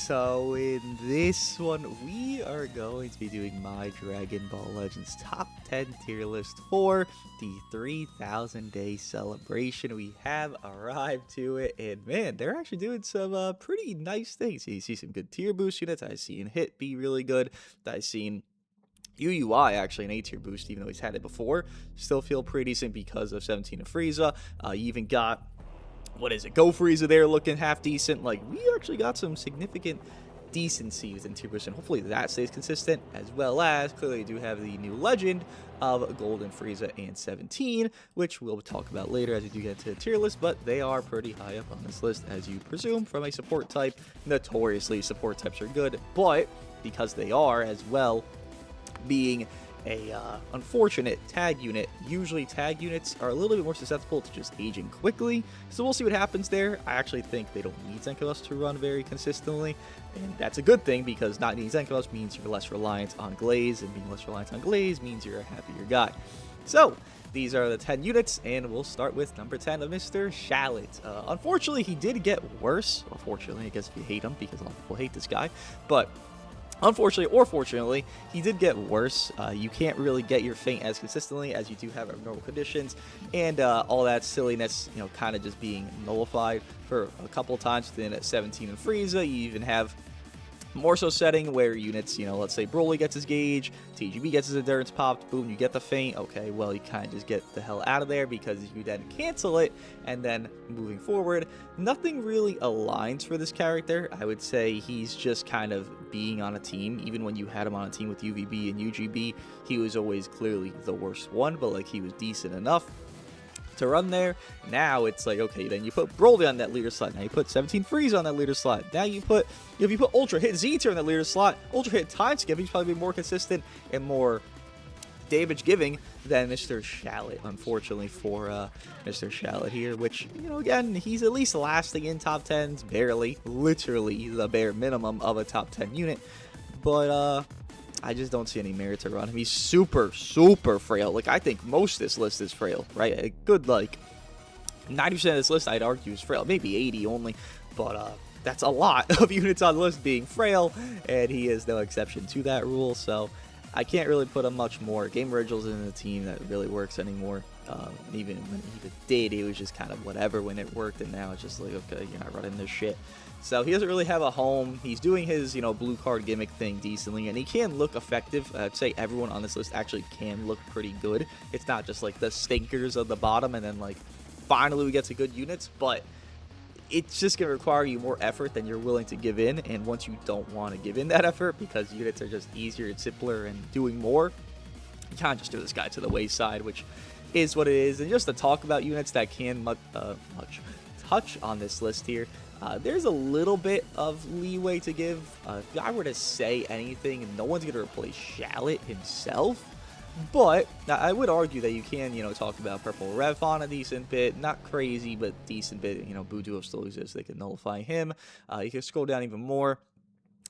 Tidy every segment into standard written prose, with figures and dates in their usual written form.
So in this one, we are going to be doing my Dragon Ball Legends top 10 tier list for the 3,000 day celebration. We have arrived to it, and man, they're actually doing some pretty nice things. You see some good tier boost units. I've seen Hit be really good. I've seen UUI actually an A tier boost, even though he's had it before. Still feel pretty decent because of 17 of Frieza. You even got Go Frieza there looking half decent. Like, we actually got some significant decency within tier boost, and hopefully that stays consistent, as well as clearly you do have the new legend of Golden Frieza and 17, which we'll talk about later as we do get into the tier list, but they are pretty high up on this list, as you presume, from a support type. Notoriously, support types are good, but because they are as well being a unfortunate tag unit, usually tag units are a little bit more susceptible to just aging quickly, so we'll see what happens there. I actually think they don't need Zenkalos to run very consistently, and that's a good thing, because not needing Zenkalos means you're less reliant on Glaze, and being less reliant on Glaze means you're a happier guy. So these are the 10 units, and we'll start with number 10 of Mr. Shallot. Unfortunately, he did get worse. Well, fortunately, I guess if you hate him, because a lot of people hate this guy, but unfortunately or fortunately, he did get worse. You can't really get your feint as consistently as you do have abnormal conditions, and all that silliness, kind of just being nullified for a couple times within 17 and Frieza. You even have more so setting where units, let's say Broly gets his gauge, TGB gets his endurance popped, boom, you get the feint. Okay, well, you kind of just get the hell out of there, because you then cancel it, and then moving forward, nothing really aligns for this character. I would say he's just kind of being on a team. Even when you had him on a team with UVB and UGB, he was always clearly the worst one, but like, he was decent enough to run there. Now it's like, okay, then you put Broly on that leader slot. Now you put 17 Frieza on that leader slot. Now you put, if you put Ultra Hit Z tier on that leader slot, Ultra Hit time skip, he's probably be more consistent and more damage giving than Mr. Shallot, unfortunately for Mr. Shallot here, which, again, he's at least lasting in top 10s, barely, literally the bare minimum of a top 10 unit, but I just don't see any merit to run him. He's super, super frail. Like, I think most of this list is frail, right? A good, 90% of this list, I'd argue, is frail. Maybe 80 only, but that's a lot of units on the list being frail, and he is no exception to that rule, so I can't really put him much more. Game Originals isn't a team that really works anymore. Even when he did, it was just kind of whatever when it worked, and now it's just like, okay, you're not running this shit. So he doesn't really have a home. He's doing his, blue card gimmick thing decently, and he can look effective. I'd say everyone on this list actually can look pretty good. It's not just like the stinkers of the bottom, and then like finally we get to good units, but it's just going to require you more effort than you're willing to give in, and once you don't want to give in that effort because units are just easier and simpler and doing more, you can't just do this guy to the wayside, which is what it is. And just to talk about units that can much touch on this list here, there's a little bit of leeway to give. If I were to say anything, no one's going to replace Shallot himself, but I would argue that you can, talk about Purple Rev on a decent bit. Not crazy, but decent bit. Buduo still exists. They can nullify him. You can scroll down even more.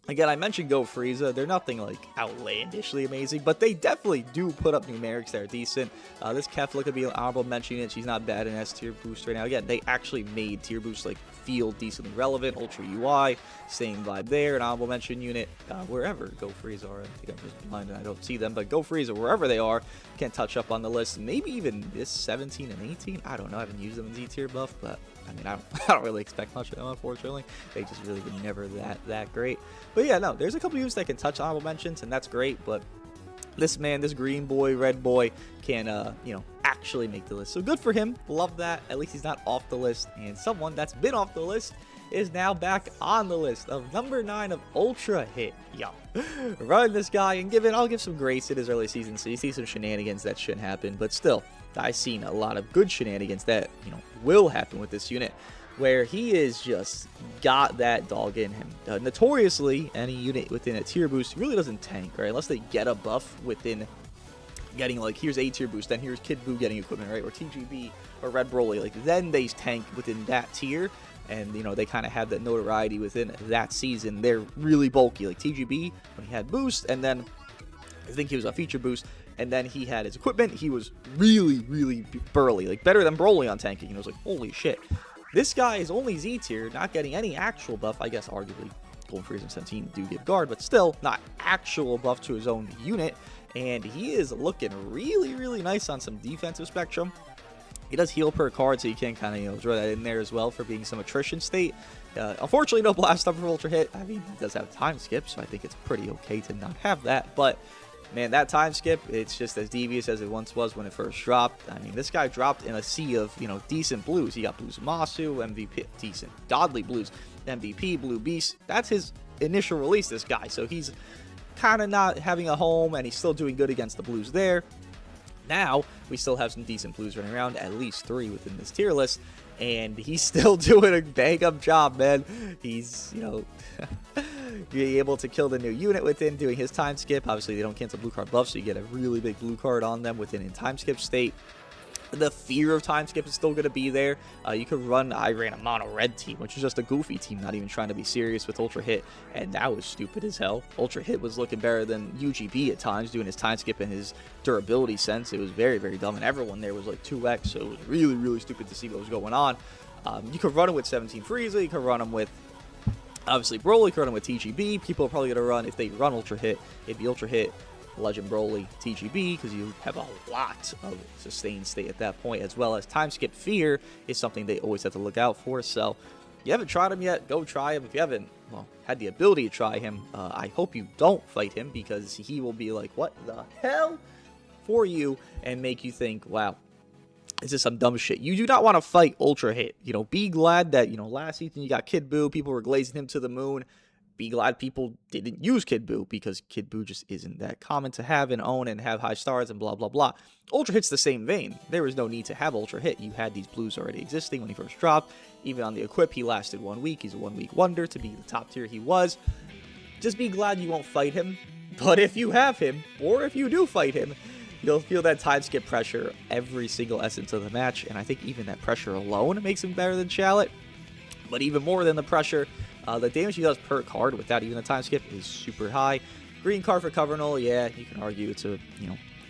Again, I mentioned Go Frieza. They're nothing like outlandishly amazing, but they definitely do put up numerics that are decent. This Kefla could be an honorable mention unit. She's not bad in S tier boost right now. Again, they actually made tier boost like feel decently relevant. Ultra UI, same vibe there. An honorable mention unit wherever Go Frieza are. I think I'm just blind and I don't see them, but Go Frieza, wherever they are, can touch up on the list. Maybe even this 17 and 18. I don't know. I haven't used them in Z tier buff, but I mean, I don't really expect much of them, unfortunately. They just really were never that great. But yeah, no, there's a couple units that can touch honorable mentions, and that's great, but this man, this green boy, red boy, can, actually make the list. So good for him. Love that. At least he's not off the list, and someone that's been off the list is now back on the list of number 9 of Ultra Hit. Yeah, run this guy, and I'll give some grace in his early season, so you see some shenanigans that shouldn't happen, but still, I've seen a lot of good shenanigans that, will happen with this unit, where he is just got that dog in him. Notoriously, any unit within a tier boost really doesn't tank, right? Unless they get a buff within getting, like, here's A tier boost, then here's Kid Buu getting equipment, right? Or TGB or Red Broly, like, then they tank within that tier, and, they kind of have that notoriety within that season. They're really bulky, like TGB, when he had boost, and then I think he was a feature boost, and then he had his equipment. He was really, really burly, like better than Broly on tanking. It was like, holy shit. This guy is only Z tier, not getting any actual buff, I guess arguably Deadpool and Frieza 17 do give guard, but still not actual buff to his own unit. And he is looking really, really nice on some defensive spectrum. He does heal per card, so you can kind of, throw that in there as well for being some attrition state. Unfortunately, no blast up for Ultra Hit. I mean, he does have time skip, so I think it's pretty okay to not have that. But, man, that time skip, it's just as devious as it once was when it first dropped. I mean, this guy dropped in a sea of, decent blues. He got Blues Masu, MVP, decent, godly blues, MVP, Blue Beast. That's his initial release, this guy. So he's kind of not having a home, and he's still doing good against the blues there. Now, we still have some decent blues running around, at least 3 within this tier list, and he's still doing a bang-up job, man. He's, being able to kill the new unit within doing his time skip. Obviously, they don't cancel blue card buff, so you get a really big blue card on them within in time skip state. The fear of time skip is still going to be there. You could run, I ran a mono red team, which was just a goofy team, not even trying to be serious with Ultra Hit, and that was stupid as hell. Ultra Hit was looking better than UGB at times, doing his time skip and his durability sense. It was very, very dumb, and everyone there was like 2x, so it was really, really stupid to see what was going on. You could run him with 17 Frieza, you could run him with, obviously, Broly, you could run him with TGB. People are probably going to run, if they run Ultra Hit, it'd be Ultra Hit, Legend Broly, TGB, because you have a lot of sustained state at that point, as well as time skip fear is something they always have to look out for. So, if you haven't tried him yet, go try him. If you haven't, well, had the ability to try him, I hope you don't fight him, because he will be like, what the hell, for you, and make you think, wow, is this some dumb shit? You do not want to fight Ultra Hit. Be glad that, last season you got Kid Buu, people were glazing him to the moon. Be glad people didn't use Kid Buu, because Kid Buu just isn't that common to have and own and have high stars and blah, blah, blah. Ultra Hit's the same vein. There was no need to have Ultra Hit. You had these blues already existing when he first dropped. Even on the equip, he lasted 1 week. He's a 1 week wonder to be the top tier he was. Just be glad you won't fight him. But if you have him, or if you do fight him, you'll feel that time skip pressure every single essence of the match. And I think even that pressure alone makes him better than Shallot. But even more than the pressure, the damage he does per card without even a time skip is super high. Green card for Covernal, yeah, you can argue it's a,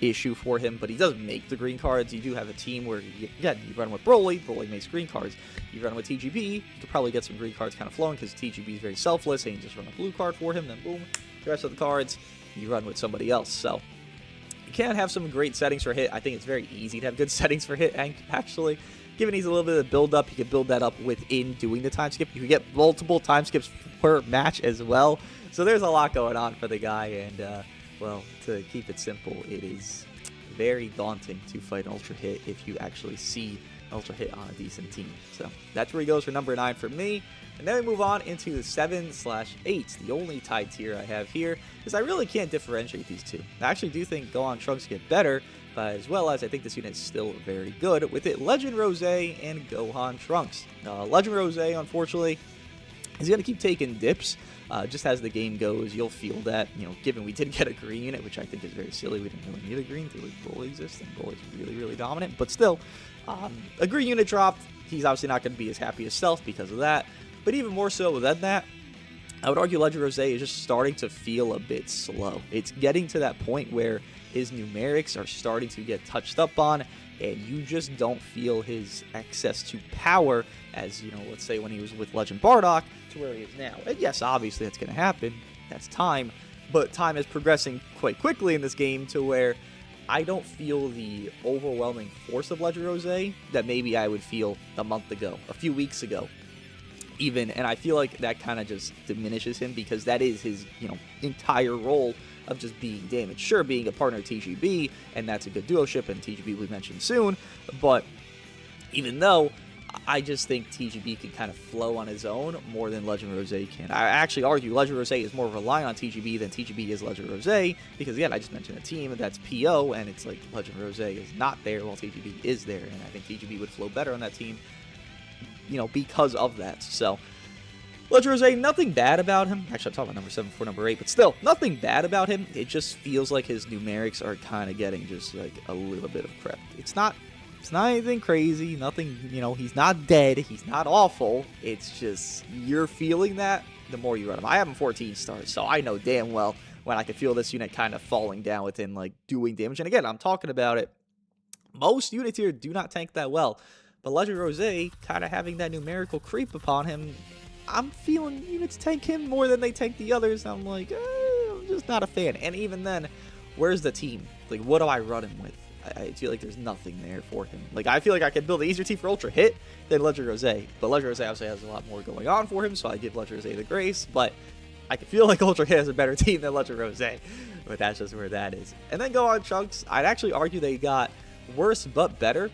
issue for him, but he does make the green cards. You do have a team where, you run with Broly, Broly makes green cards. You run with TGB, you could probably get some green cards kind of flowing, because TGB is very selfless, and you just run a blue card for him, then boom, the rest of the cards, you run with somebody else. So, you can have some great settings for Hit. I think it's very easy to have good settings for Hit, actually. Given he's a little bit of build up, you can build that up within doing the time skip. You can get multiple time skips per match as well. So there's a lot going on for the guy, and well, to keep it simple, it is very daunting to fight Ultra Hit if you actually see Ultra Hit on a decent team. So that's where he goes for number 9 for me. And then we move on into the 7/8, the only tied tier I have here, because I really can't differentiate these two. I actually do think Gohan Trunks get better, but as well as I think this unit is still very good with it. Legend Rose and Gohan Trunks. Legend Rose, unfortunately, is going to keep taking dips. Just as the game goes, you'll feel that, given we did get a green unit, which I think is very silly. We didn't really need a green. Broly exists, and Broly's really, really dominant. But still, a green unit dropped. He's obviously not going to be as happy as Stealth because of that. But even more so than that, I would argue Legend Rose is just starting to feel a bit slow. It's getting to that point where his numerics are starting to get touched up on, and you just don't feel his access to power as, let's say when he was with Legend Bardock to where he is now. And yes, obviously that's going to happen. That's time. But time is progressing quite quickly in this game to where I don't feel the overwhelming force of Legend Rose that maybe I would feel a month ago, a few weeks ago. Even, and I feel like that kind of just diminishes him, because that is his, entire role of just being damaged. Sure, being a partner of TGB, and that's a good duo ship, and TGB we mentioned soon, but even though I just think TGB can kind of flow on his own more than Legend Rose can. I actually argue Legend Rose is more reliant on TGB than TGB is Legend Rose, because again, I just mentioned a team that's PO, and it's like Legend Rose is not there while TGB is there, and I think TGB would flow better on that team, because of that. So, Legend Rose, nothing bad about him. Actually, I'm talking about number 7 before number 8, but still, nothing bad about him. It just feels like his numerics are kind of getting just like a little bit of crap. It's not anything crazy, nothing, he's not dead, he's not awful. It's just, you're feeling that the more you run him. I have him 14 stars, so I know damn well when I can feel this unit kind of falling down within, like, doing damage. And again, I'm talking about it. Most units here do not tank that well. But Legend Rose kind of having that numerical creep upon him, I'm feeling units tank him more than they tank the others. I'm like, I'm just not a fan. And even then, where's the team? Like, what do I run him with? I feel like there's nothing there for him. Like, I feel like I could build an easier team for Ultra Hit than Legend Rose. But Legend Rose obviously has a lot more going on for him, so I give Legend Rose the grace. But I can feel like Ultra Hit has a better team than Legend Rose. But that's just where that is. And then Gohan Trunks, I'd actually argue they got worse but better.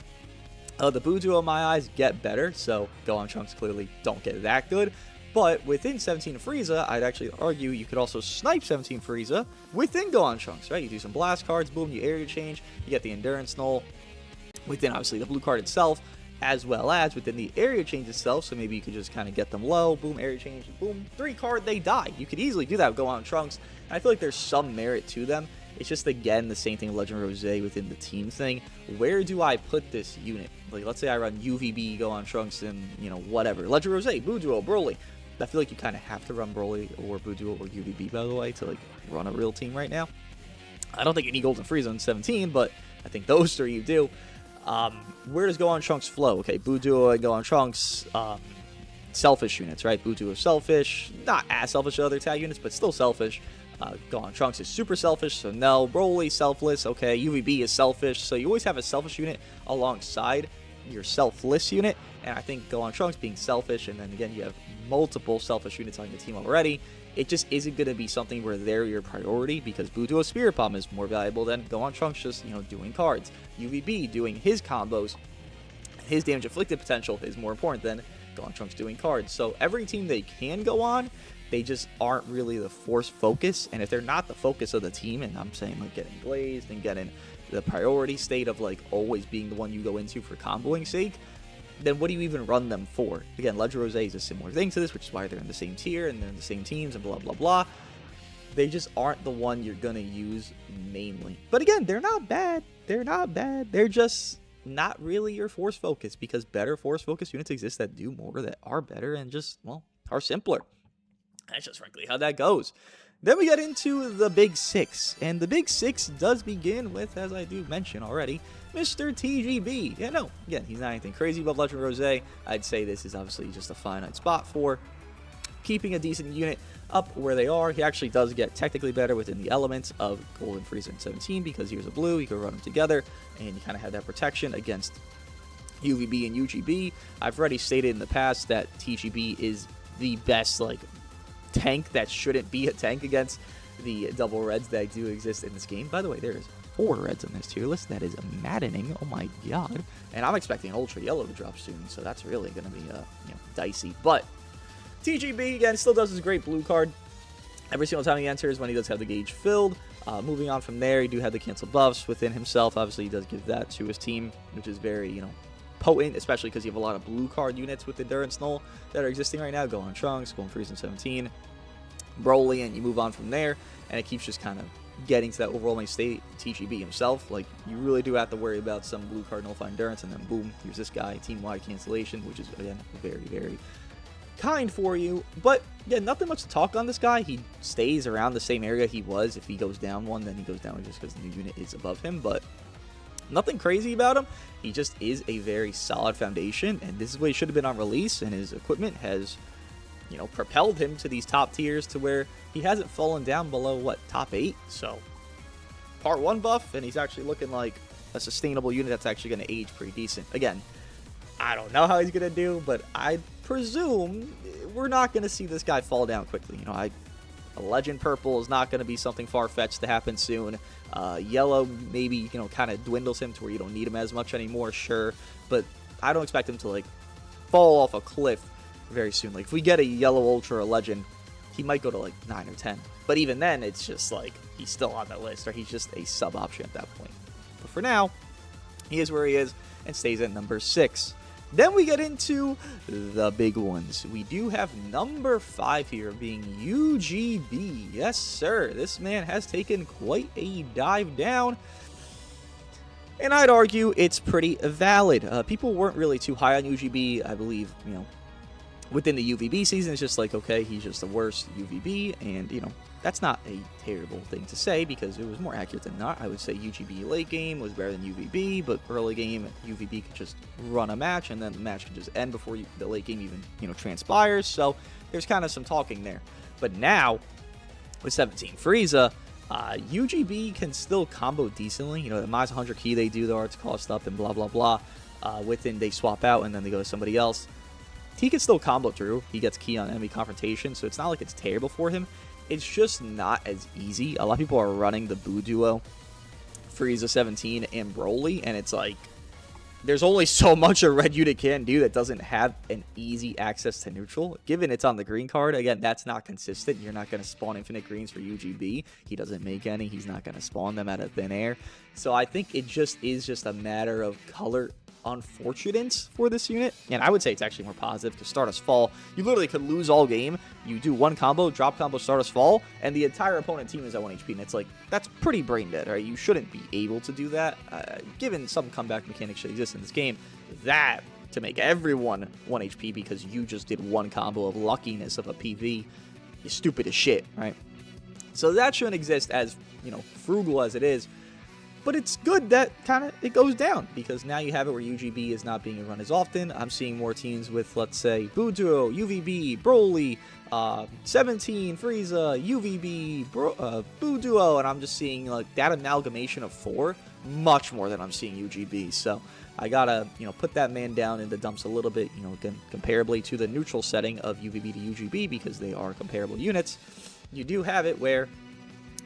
The Buu Duo in my eyes get better, so Gohan Trunks clearly don't get that good. But within 17 Frieza, I'd actually argue you could also snipe 17 Frieza within Gohan Trunks, right? You do some blast cards, boom, you area change, you get the endurance null within obviously the blue card itself, as well as within the area change itself. So maybe you could just kind of get them low, boom, area change, boom, 3 card, they die. You could easily do that with Gohan Trunks, and I feel like there's some merit to them. It's just, again, the same thing with Legend Rose within the team thing. Where do I put this unit? Like, let's say I run UVB, Gohan Trunks, and, you know, whatever. Legend Rose, Buu Duo, Broly. I feel like you kind of have to run Broly or Buu Duo or UVB, by the way, to, like, run a real team right now. I don't think you need Golden Frieza in 17, but I think those 3 you do. Where does Gohan Trunks flow? Okay, Buu Duo and Gohan Trunks, selfish units, right? Buu Duo selfish, not as selfish as other tag units, but still selfish. Gohan Trunks is super selfish, so no. Broly, selfless, okay. UVB is selfish, so you always have a selfish unit alongside your selfless unit, and I think Gohan Trunks being selfish, and then again, you have multiple selfish units on your team already. It just isn't going to be something where they're your priority, because Buu Duo Spirit Bomb is more valuable than Gohan Trunks just, you know, doing cards. UVB doing his combos, his damage inflicted potential is more important than Gohan Trunks doing cards. So every team they can go on, they just aren't really the force focus, and if they're not the focus of the team, and I'm saying like getting glazed and getting the priority state of like always being the one you go into for comboing sake, then what do you even run them for? Again, Legend Rose is a similar thing to this, which is why they're in the same tier and they're in the same teams and blah blah blah. They just aren't the one you're gonna use mainly. But again, they're not bad. They're not bad. They're just not really your force focus, because better force focus units exist that do more, that are better, and just, well, are simpler. That's just frankly how that goes. Then we get into the Big Six, and the Big Six does begin with, as I do mention already, Mr. TGB. Yeah, no, again, he's not anything crazy above Legend Rose. I'd say this is obviously just a finite spot for keeping a decent unit up where they are. He actually does get technically better within the elements of Golden Frieza in 17, because here's a blue, you can run them together, and you kind of have that protection against UVB and UGB. I've already stated in the past that TGB is the best, like, tank that shouldn't be a tank against the double reds that do exist in this game. By the way, there is 4 reds on this tier list. That is maddening. Oh my god. And I'm expecting an ultra yellow to drop soon, so that's really going to be dicey. But TGB, again, still does his great blue card every single time he enters when he does have the gauge filled. Moving on from there, you do have the cancel buffs within himself. Obviously, he does give that to his team, which is very, potent, especially because you have a lot of blue card units with Endurance Null that are existing right now. Gohan Trunks, Golden Frieza in 17, Broly, and you move on from there, and it keeps just kind of getting to that overwhelming state. TGB himself, like, you really do have to worry about some blue card nullify endurance, and then boom, here's this guy, team-wide cancellation, which is, again, very, very kind for you. But yeah, nothing much to talk on this guy. He stays around the same area he was. If he goes down one, then he goes down just because the new unit is above him, but nothing crazy about him. He just is a very solid foundation, and this is what he should have been on release, and his equipment has, propelled him to these top tiers to where he hasn't fallen down below, what, top 8? So, part 1 buff, and he's actually looking like a sustainable unit that's actually going to age pretty decent. Again, I don't know how he's going to do, but I presume we're not going to see this guy fall down quickly. A Legend Purple is not going to be something far-fetched to happen soon. Yellow maybe, kind of dwindles him to where you don't need him as much anymore, sure. But I don't expect him to, like, fall off a cliff very soon. Like, if we get a Yellow Ultra or a Legend, he might go to, like, 9 or 10. But even then, it's just, like, he's still on that list, or he's just a sub-option at that point. But for now, he is where he is and stays at number 6. Then we get into the big ones. We do have number 5 here being UGB. Yes, sir. This man has taken quite a dive down. And I'd argue it's pretty valid. People weren't really too high on UGB. I believe, Within the UVB season, it's just like, okay, he's just the worst UVB, and, you know, that's not a terrible thing to say because it was more accurate than not. I would say UGB late game was better than UVB, but early game, UVB could just run a match, and then the match could just end before the late game even, you know, transpires, so there's kind of some talking there. But now, with 17 Frieza, UGB can still combo decently. You know, the minus 100 key they do, the arts cost up, and blah, blah, blah. Within, they swap out, and then they go to somebody else. He can still combo through. He gets key on enemy confrontation, so it's not like it's terrible for him. It's just not as easy. A lot of people are running the Boo duo, Frieza 17 and Broly, and it's like, there's only so much a red unit can do that doesn't have an easy access to neutral. Given it's on the green card, again, that's not consistent. You're not going to spawn infinite greens for UGB. He doesn't make any. He's not going to spawn them out of thin air. So I think it just is just a matter of color unfortunates for this unit, and I would say it's actually more positive because Stardust Fall, you literally could lose all game. You do one combo, drop combo, Stardust Fall, and the entire opponent team is at 1 HP, and it's like, that's pretty brain dead, right? You shouldn't be able to do that. Given some comeback mechanics should exist in this game, that to make everyone 1 HP because you just did one combo of luckiness of a PV is stupid as shit, right? So that shouldn't exist, as, you know, frugal as it is. But it's good that it goes down, because now you have it where UGB is not being run as often. I'm seeing more teams with, let's say, Boo Duo, UVB, Broly, 17, Frieza, UVB, Boo Duo, and I'm just seeing like that amalgamation of 4 much more than I'm seeing UGB. So I gotta, you know, put that man down in the dumps a little bit, you know, again, comparably to the neutral setting of UVB to UGB, because they are comparable units. You do have it where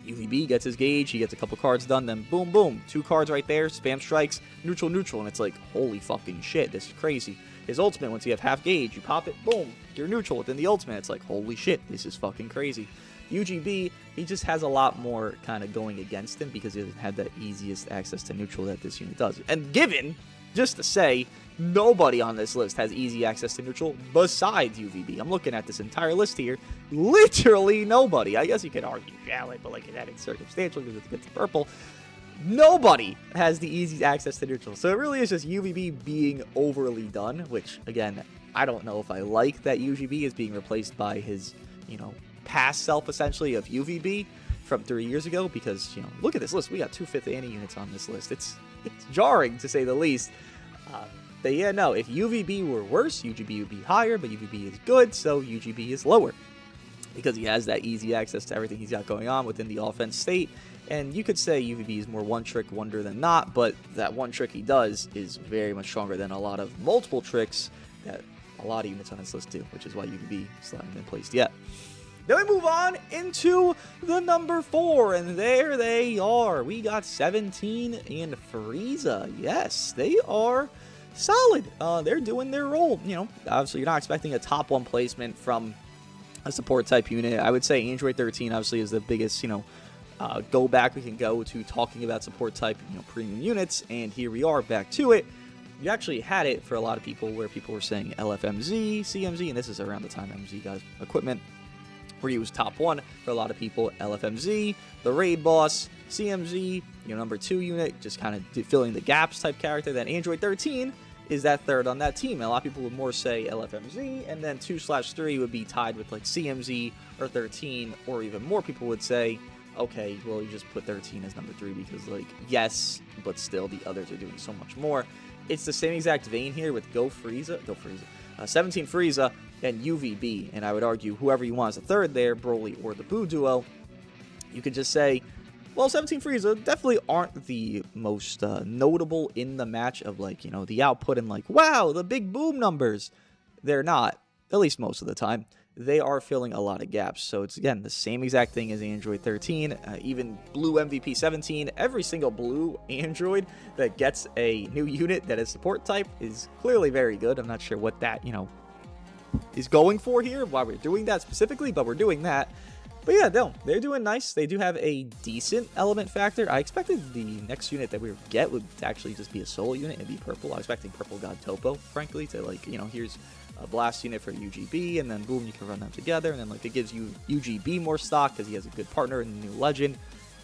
UVB gets his gauge, he gets a couple cards done, then boom, boom, 2 cards right there, spam strikes, neutral, neutral, and it's like, holy fucking shit, this is crazy. His ultimate, once you have half gauge, you pop it, boom, you're neutral within the ultimate. It's like, holy shit, this is fucking crazy. UGB, he just has a lot more kind of going against him because he doesn't have that easiest access to neutral that this unit does. And given, just to say, nobody on this list has easy access to neutral besides UVB. I'm looking at this entire list here. Literally nobody. I guess you could argue Shallot, but like that it's circumstantial because it gets purple. Nobody has the easy access to neutral. So it really is just UVB being overly done, which, again, I don't know if I like that UGB is being replaced by his, you know, past self, essentially, of UVB from 3 years ago, because, you know, look at this list. We got 2 5th Annie units on this list. It's jarring, to say the least. But yeah, no, if UVB were worse, UGB would be higher, but UVB is good, so UGB is lower, because he has that easy access to everything he's got going on within the offense state. And you could say UVB is more one-trick wonder than not, but that one trick he does is very much stronger than a lot of multiple tricks that a lot of units on this list do, which is why UVB still hasn't been placed yet. Then we move on into the number 4, and there they are. We got 17 and Frieza. Yes, they are solid. They're doing their role. You know, obviously you're not expecting a top 1 placement from a support type unit. I would say Android 13 obviously is the biggest, you know, go back we can go to talking about support type, you know, premium units, and here we are back to it. You actually had it for a lot of people where people were saying LFMZ, CMZ, and this is around the time MZ got equipment, where he was top 1 for a lot of people. LFMZ, the raid boss, CMZ, you know, number 2 unit, just kind of filling the gaps type character. Then Android 13 is that third on that team. And a lot of people would more say LFMZ, and then 2/3 would be tied with like CMZ or 13, or even more people would say, okay, well, you just put 13 as number 3 because, like, yes, but still the others are doing so much more. It's the same exact vein here with 17 Frieza and UVB, and I would argue whoever you want as a third there, Broly or the Boo duo, you could just say, well, 17 Frieza definitely aren't the most notable in the match of, like, you know, the output and, like, wow, the big boom numbers. They're not, at least most of the time. They are filling a lot of gaps. So it's, again, the same exact thing as Android 13, even Blue MVP 17. Every single Blue Android that gets a new unit that is support type is clearly very good. I'm not sure what that, you know, is going for here, why we're doing that specifically, but we're doing that. But yeah, no, they're doing nice. They do have a decent element factor. I expected the next unit that we would get would actually just be a solo unit and be purple. I was expecting Purple God Topo, frankly, to, like, you know, here's a blast unit for UGB, and then boom, you can run them together, and then, like, it gives you UGB more stock because he has a good partner in the new legend,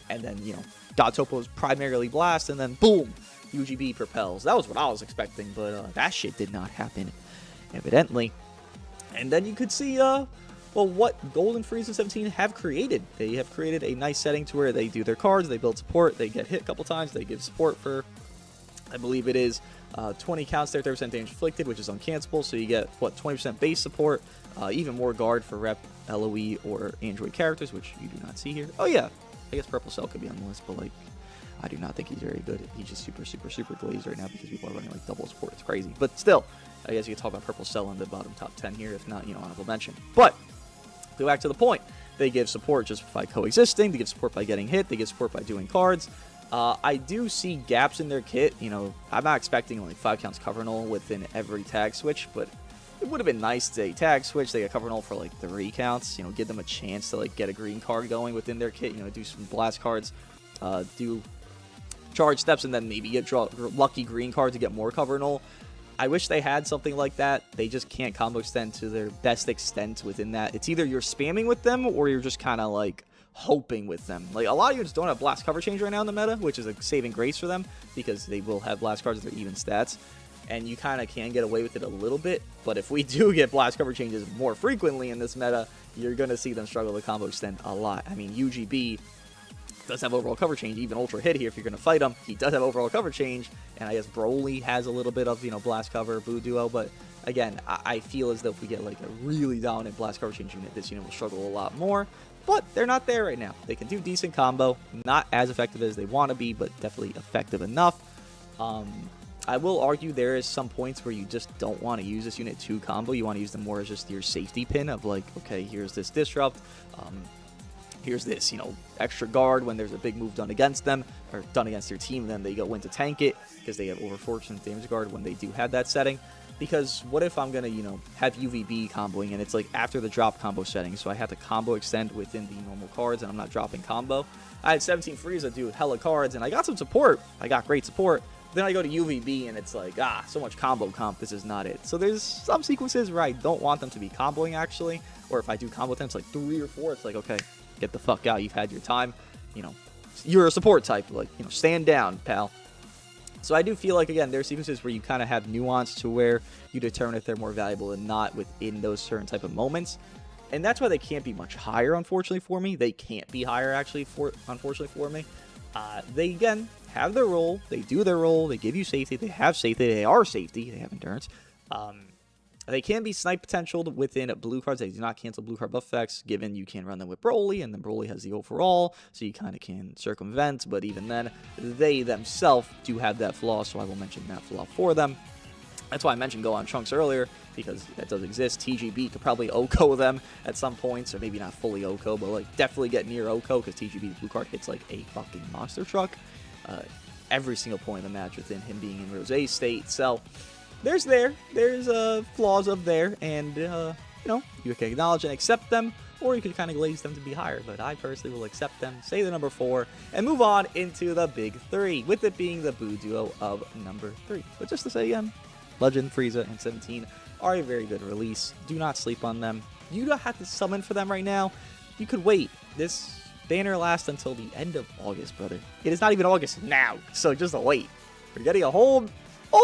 and then, you know, God Topo is primarily blast, and then boom, UGB propels. That was what I was expecting, but that shit did not happen, evidently. And then you could see, well, what Golden Frieza 17 have created. They have created a nice setting to where they do their cards, they build support, they get hit a couple times, they give support for, I believe it is 20 counts there, 30% damage inflicted, which is uncancelable. So you get, what, 20% base support, even more guard for rep, LOE, or Android characters, which you do not see here. Oh, yeah, I guess Purple Cell could be on the list, but, like, I do not think he's very good. He's just super, super, super glazed right now because people are running, like, double support. It's crazy. But still, I guess you could talk about Purple Cell in the bottom top 10 here, if not, honorable mention. But, go back to the point. They give support just by coexisting. They give support by getting hit. They give support by doing cards. I do see gaps in their kit. I'm not expecting like 5 counts cover null within every tag switch, but it would have been nice to tag switch. They get cover null for like 3 counts. Give them a chance to like get a green card going within their kit. Do some blast cards, do charge steps, and then maybe draw lucky green card to get more cover null. I wish they had something like that. They just can't combo extend to their best extent within that. It's either you're spamming with them or you're just kind of like hoping with them. Like, a lot of units don't have blast cover change right now in the meta, which is a saving grace for them because they will have blast cards with their even stats, and you kind of can get away with it a little bit. But if we do get blast cover changes more frequently in this meta, you're going to see them struggle to combo extend a lot. I mean, UGB does have overall cover change, even Ultra Hit here if you're going to fight him. He does have overall cover change, and I guess Broly has a little bit of, blast cover, Boo Duo, but again, I feel as though if we get like a really dominant blast cover change unit, this unit will struggle a lot more. But they're not there right now. They can do decent combo, not as effective as they want to be, but definitely effective enough. I will argue there is some points where you just don't want to use this unit to combo. You want to use them more as just your safety pin of like, okay, here's this disrupt, here's this, extra guard when there's a big move done against them, or done against their team, then they go in to tank it, because they have overfortunate damage guard when they do have that setting. Because what if I'm going to, have UVB comboing, and it's like after the drop combo setting, so I have to combo extend within the normal cards, and I'm not dropping combo. I had 17 Frieza do hella cards, and I got some support. I got great support. Then I go to UVB, and it's like, so much combo comp, this is not it. So there's some sequences where I don't want them to be comboing, actually. Or if I do combo them, it's like 3 or 4, it's like, okay, get the fuck out, you've had your time. You're a support type, like, stand down, pal. So I do feel like, again, there are sequences where you kind of have nuance to where you determine if they're more valuable than not within those certain type of moments. And that's why they can't be much higher, unfortunately, for me. They can't be higher, actually, unfortunately, for me. They, again, have their role. They do their role. They give you safety. They have safety. They are safety. They have endurance. They can be snipe potential within blue cards. They do not cancel blue card buff effects, given you can run them with Broly, and then Broly has the overall, so you kind of can circumvent, but even then, they themselves do have that flaw, so I will mention that flaw for them. That's why I mentioned Go on Trunks earlier, because that does exist. TGB could probably OHKO them at some points, or maybe not fully OHKO, but like definitely get near OHKO, because TGB's blue card hits like a fucking monster truck every single point of the match within him being in Rose state, so there's flaws of there, and you can acknowledge and accept them, or you could kind of glaze them to be higher, but I personally will accept them, say the number 4, and move on into the big 3, with it being the Boo Duo of number 3. But just to say again, Legend, Frieza, and 17 are a very good release. Do not sleep on them. You don't have to summon for them right now. You could wait. This banner lasts until the end of August, brother. It is not even August now, so just wait. We're getting a whole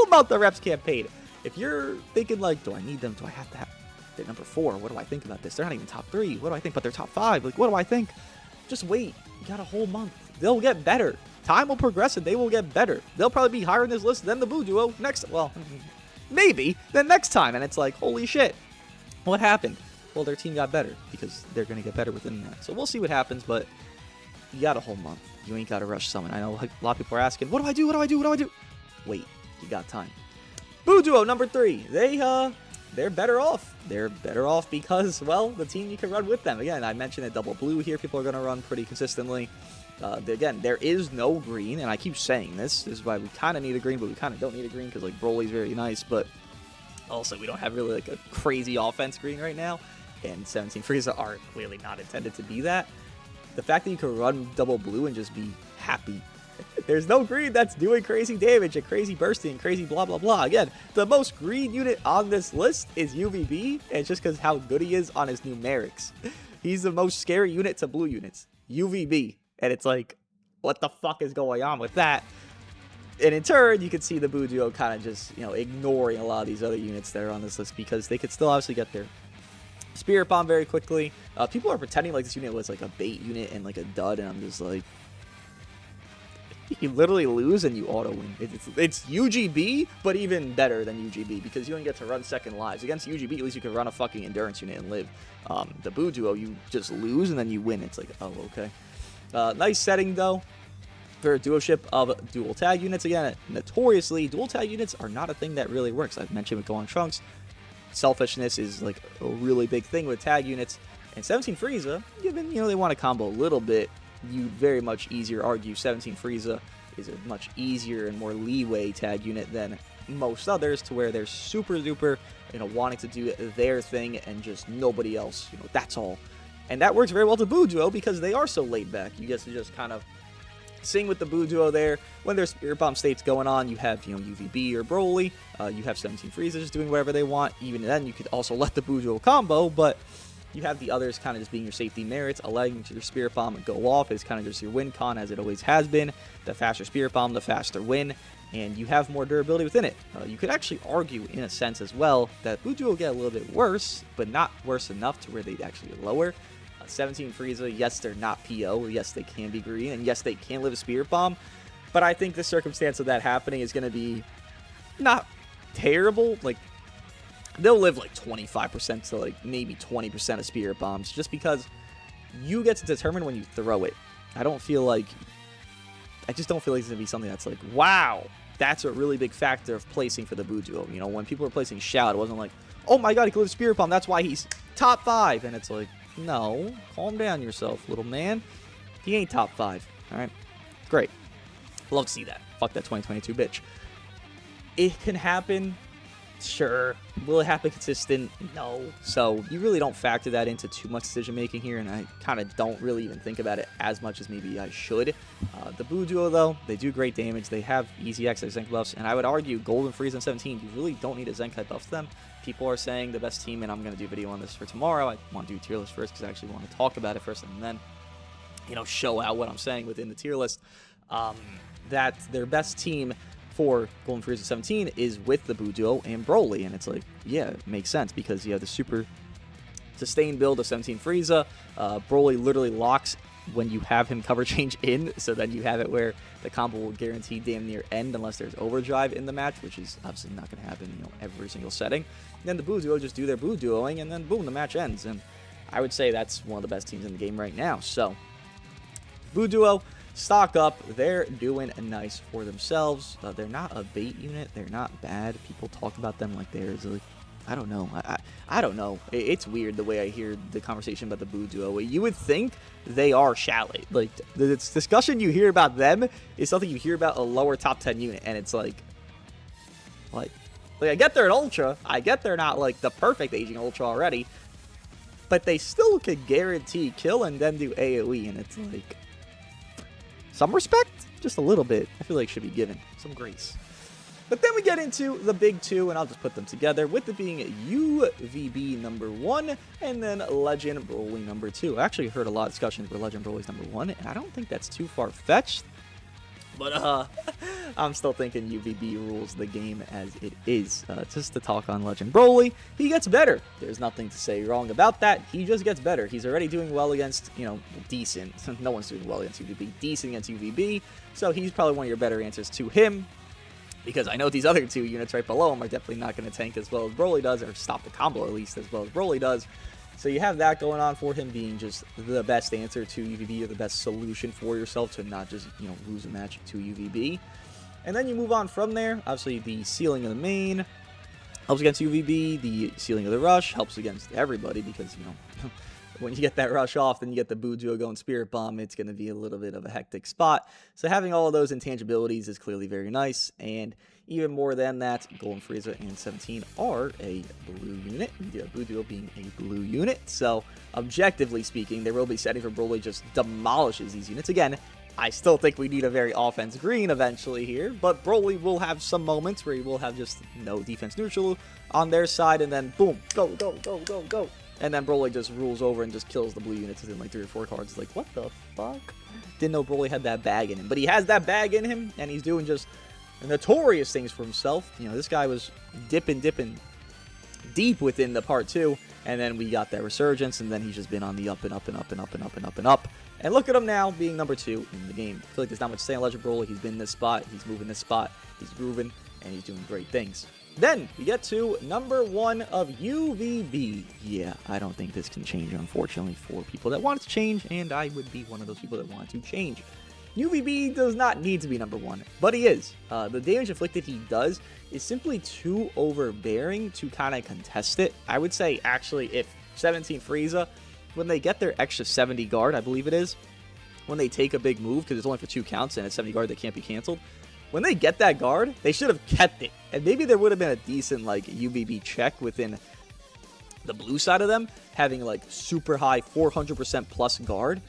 month of reps campaign. If you're thinking like, do I need them? Do I have to have at number 4? What do I think about this? They're not even top 3. What do I think? But they're top 5. Like, what do I think? Just wait. You got a whole month. They'll get better. Time will progress and they will get better. They'll probably be higher in this list than the Boo Duo maybe then next time. And it's like, holy shit, what happened? Well, their team got better because they're going to get better within that. So we'll see what happens, but you got a whole month. You ain't got to rush summon. I know a lot of people are asking, what do I do? What do I do? What do I do? Wait, you got time. Boo Duo number 3. They're better off. They're better off because, well, the team you can run with them. Again, I mentioned a double blue here. People are going to run pretty consistently. Again, there is no green, and I keep saying this. This is why we kind of need a green, but we kind of don't need a green because, like, Broly's very nice, but also we don't have really, like, a crazy offense green right now, and 17 Frieza are clearly not intended to be that. The fact that you can run double blue and just be happy. There's no green that's doing crazy damage and crazy bursting and crazy blah, blah, blah. Again, the most green unit on this list is UVB, and just because how good he is on his numerics. He's the most scary unit to blue units. UVB. And it's like, what the fuck is going on with that? And in turn, you can see the Boo Duo kind of just, ignoring a lot of these other units that are on this list because they could still obviously get their Spirit Bomb very quickly. People are pretending like this unit was like a bait unit and like a dud, and I'm just like, you literally lose and you auto win. It's UGB, but even better than UGB because you only get to run second lives. Against UGB, at least you can run a fucking endurance unit and live. The Boo Duo, you just lose and then you win. It's like, oh, okay. Nice setting though for a duo ship of dual tag units. Again, notoriously, dual tag units are not a thing that really works. I've mentioned with Gohan Trunks. Selfishness is like a really big thing with tag units. And 17 Frieza, given, they want to combo a little bit, you very much easier argue 17 Frieza is a much easier and more leeway tag unit than most others, to where they're super duper, wanting to do their thing and just nobody else, that's all. And that works very well to Boo Duo because they are so laid back. You get to just kind of sing with the Boo Duo there. When there's Spirit Bomb states going on, you have, UVB or Broly. You have 17 Frieza just doing whatever they want. Even then, you could also let the Boo Duo combo, but you have the others kind of just being your safety merits, allowing your Spirit Bomb to go off. It's kind of just your win con, as it always has been. The faster Spirit Bomb, the faster win, and you have more durability within it. You could actually argue, in a sense as well, that Boo Duo will get a little bit worse, but not worse enough to where they'd actually get lower. 17 Frieza, yes, they're not PO, yes, they can be green, and yes, they can live a Spirit Bomb, but I think the circumstance of that happening is going to be not terrible. Like, they'll live like 25% to like maybe 20% of Spirit Bombs, just because you get to determine when you throw it. I just don't feel like it's going to be something that's like, wow, that's a really big factor of placing for the Boo Duo. When people were placing Shout, it wasn't like, oh my god, he could live Spirit Bomb, that's why he's top 5, and it's like, no, calm down yourself, little man. He ain't top 5. All right, great. Love to see that. Fuck that 2022 bitch. It can happen, sure. Will it happen consistent? No. So you really don't factor that into too much decision making here, and I kind of don't really even think about it as much as maybe I should. The Boo Duo though, they do great damage. They have easy access Zenkai buffs, and I would argue Golden Frieza and 17, you really don't need a Zenkai buff to them. People are saying the best team, and I'm going to do a video on this for tomorrow. I want to do tier list first because I actually want to talk about it first, and then, show out what I'm saying within the tier list. That their best team for Golden Frieza 17 is with the Boo Duo and Broly, and it's like, yeah, it makes sense because you have the super sustained build of 17 Frieza. Broly literally locks when you have him cover change in, so then you have it where the combo will guarantee damn near end unless there's overdrive in the match, which is obviously not going to happen, every single setting. And then the Boo Duo just do their Boo Duoing, and then boom, the match ends. And I would say that's one of the best teams in the game right now. So Boo Duo, stock up. They're doing nice for themselves. They're not a bait unit. They're not bad. People talk about them like they're like, I don't know. I don't know. It's weird the way I hear the conversation about the Boo Duo. You would think they are Chalet. Like, the discussion you hear about them is something you hear about a lower top 10 unit, and it's like I get they're an Ultra. I get they're not, like, the perfect aging Ultra already, but they still could guarantee kill and then do AoE, and it's like, some respect? Just a little bit. I feel like should be given. Some grace. But then we get into the big two, and I'll just put them together, with it being UVB number 1, and then Legend Broly number 2. I actually heard a lot of discussions where Legend Broly's number 1, and I don't think that's too far-fetched. But, I'm still thinking UVB rules the game as it is. Just to talk on Legend Broly, he gets better. There's nothing to say wrong about that. He just gets better. He's already doing well against, decent. No one's doing well against UVB. Decent against UVB. So he's probably one of your better answers to him. Because I know these other two units right below him are definitely not going to tank as well as Broly does, or stop the combo at least as well as Broly does. So you have that going on for him, being just the best answer to UVB, or the best solution for yourself to not just, lose a match to UVB. And then you move on from there. Obviously, the ceiling of the main helps against UVB. The ceiling of the rush helps against everybody because, when you get that rush off, then you get the Boo Duo going Spirit Bomb, it's going to be a little bit of a hectic spot. So having all of those intangibilities is clearly very nice. And even more than that, Golden Frieza and 17 are a blue unit. Boo Duo being a blue unit. So objectively speaking, there will be setting for Broly just demolishes these units. Again, I still think we need a very offense green eventually here, but Broly will have some moments where he will have just no defense neutral on their side, and then boom, go, go, go, go, go. And then Broly just rules over and just kills the blue units within like 3 or 4 cards. Like, what the fuck? Didn't know Broly had that bag in him. But he has that bag in him, and he's doing just notorious things for himself. This guy was dipping deep within the part 2, and then we got that resurgence, and then he's just been on the up and up and up and up and up and up and up. And look at him now being number 2 in the game. I feel like there's not much to say on Legend Broly. He's been in this spot, he's moving this spot, he's grooving, and he's doing great things. Then we get to number 1 of UVB. Yeah, I don't think this can change, unfortunately, for people that want it to change, and I would be one of those people that want to change. UVB does not need to be number 1, but he is. The damage inflicted he does is simply too overbearing to kind of contest it. I would say, actually, if 17 Frieza, when they get their extra 70 guard, I believe it is, when they take a big move, because it's only for 2 counts and it's 70 guard that can't be canceled, when they get that guard, they should have kept it. And maybe there would have been a decent, like, UVB check within the blue side of them, having, like, super high 400% plus guard.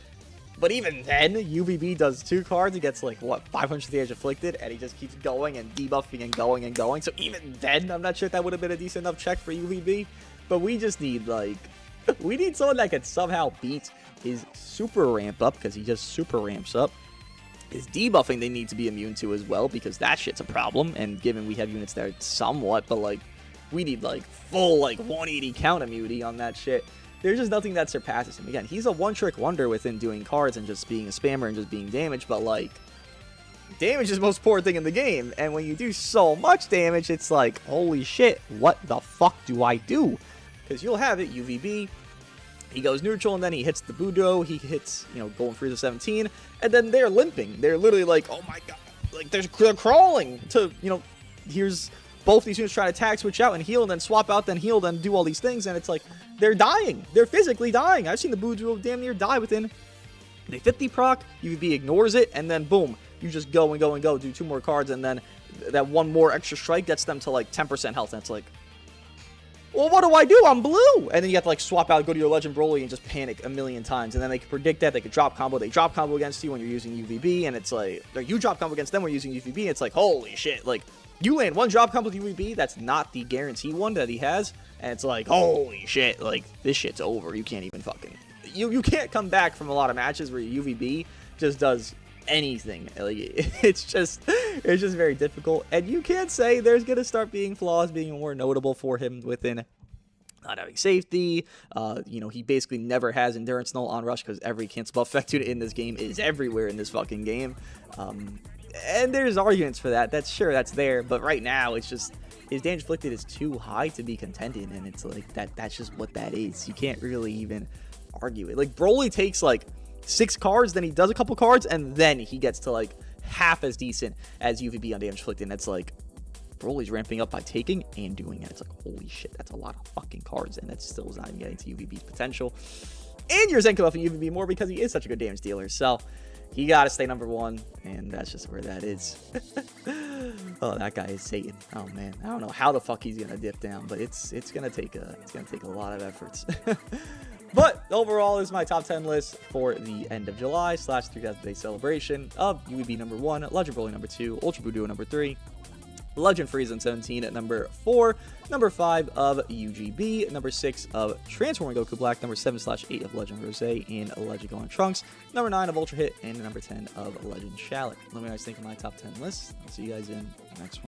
But even then, UVB does 2 cards, he gets like, what, 500 damage inflicted, and he just keeps going and debuffing and going and going. So even then, I'm not sure if that would have been a decent enough check for UVB. But we just need, like, we need someone that can somehow beat his super ramp up, because he just super ramps up. His debuffing they need to be immune to as well, because that shit's a problem. And given we have units there somewhat, but, like, we need, like, full, like, 180 count immunity on that shit. There's just nothing that surpasses him. Again, he's a one-trick wonder within doing cards and just being a spammer and just being damaged, but, like, damage is the most important thing in the game, and when you do so much damage, it's like, holy shit, what the fuck do I do? Because you'll have it, UVB, he goes neutral, and then he hits the Dooogote, he hits, you know, Golden Frieza 17, and then they're limping. They're literally like, oh my god, like, they're crawling to, you know, here's both these units trying to tag switch out and heal, and then swap out, then heal, then do all these things, and it's like, they're dying. They're physically dying. I've seen the Dooogote damn near die within the 50 proc. UVB ignores it, and then boom, you just go and go and go, do 2 more cards, and then that 1 more extra strike gets them to like 10% health, and it's like, well, what do I do? I'm blue. And then you have to like swap out, go to your Legend Broly, and just panic a million times. And then they can predict that. They can drop combo. They drop combo against you when you're using UVB, and it's like, or you drop combo against them when you're using UVB, and it's like, holy shit, like, you land 1 drop combo with UVB, that's not the guarantee one that he has, and it's like, holy shit, like, this shit's over. You can't even fucking, you can't come back from a lot of matches where UVB just does anything. Like, it's just very difficult, and you can't say there's gonna start being flaws being more notable for him within not having safety. You know, he basically never has endurance null on rush, because every cancel buff effect unit in this game is everywhere in this fucking game. And there's arguments for that. That's sure, that's there. But right now, it's just, his damage inflicted is too high to be contended. And it's like, that's just what that is. You can't really even argue it. Like, Broly takes like 6 cards, then he does a couple cards, and then he gets to like half as decent as UVB on damage inflicted. And it's like, Broly's ramping up by taking and doing it. It's like, holy shit, that's a lot of fucking cards. And that still is not even getting to UVB's potential. And you're Zenko buffing UVB more because he is such a good damage dealer. So he got to stay number 1, and that's just where that is. Oh, that guy is Satan. Oh man, I don't know how the fuck he's gonna dip down, but it's gonna take a lot of efforts. But overall, this is my top 10 list for the end of July / 3000 day celebration of UVB number 1, Legend Broly number 2, Ultra Dooogote number 3, Legend Frieza 17 at number 4, number 5 of UGB, number 6 of Transforming Goku Black, number 7/8 of Legend Rose, and Legend Golden Trunks, number 9 of Ultra Hit, and number 10 of Legend Shallot. Let me know what you guys think of my top 10 list. I'll see you guys in the next one.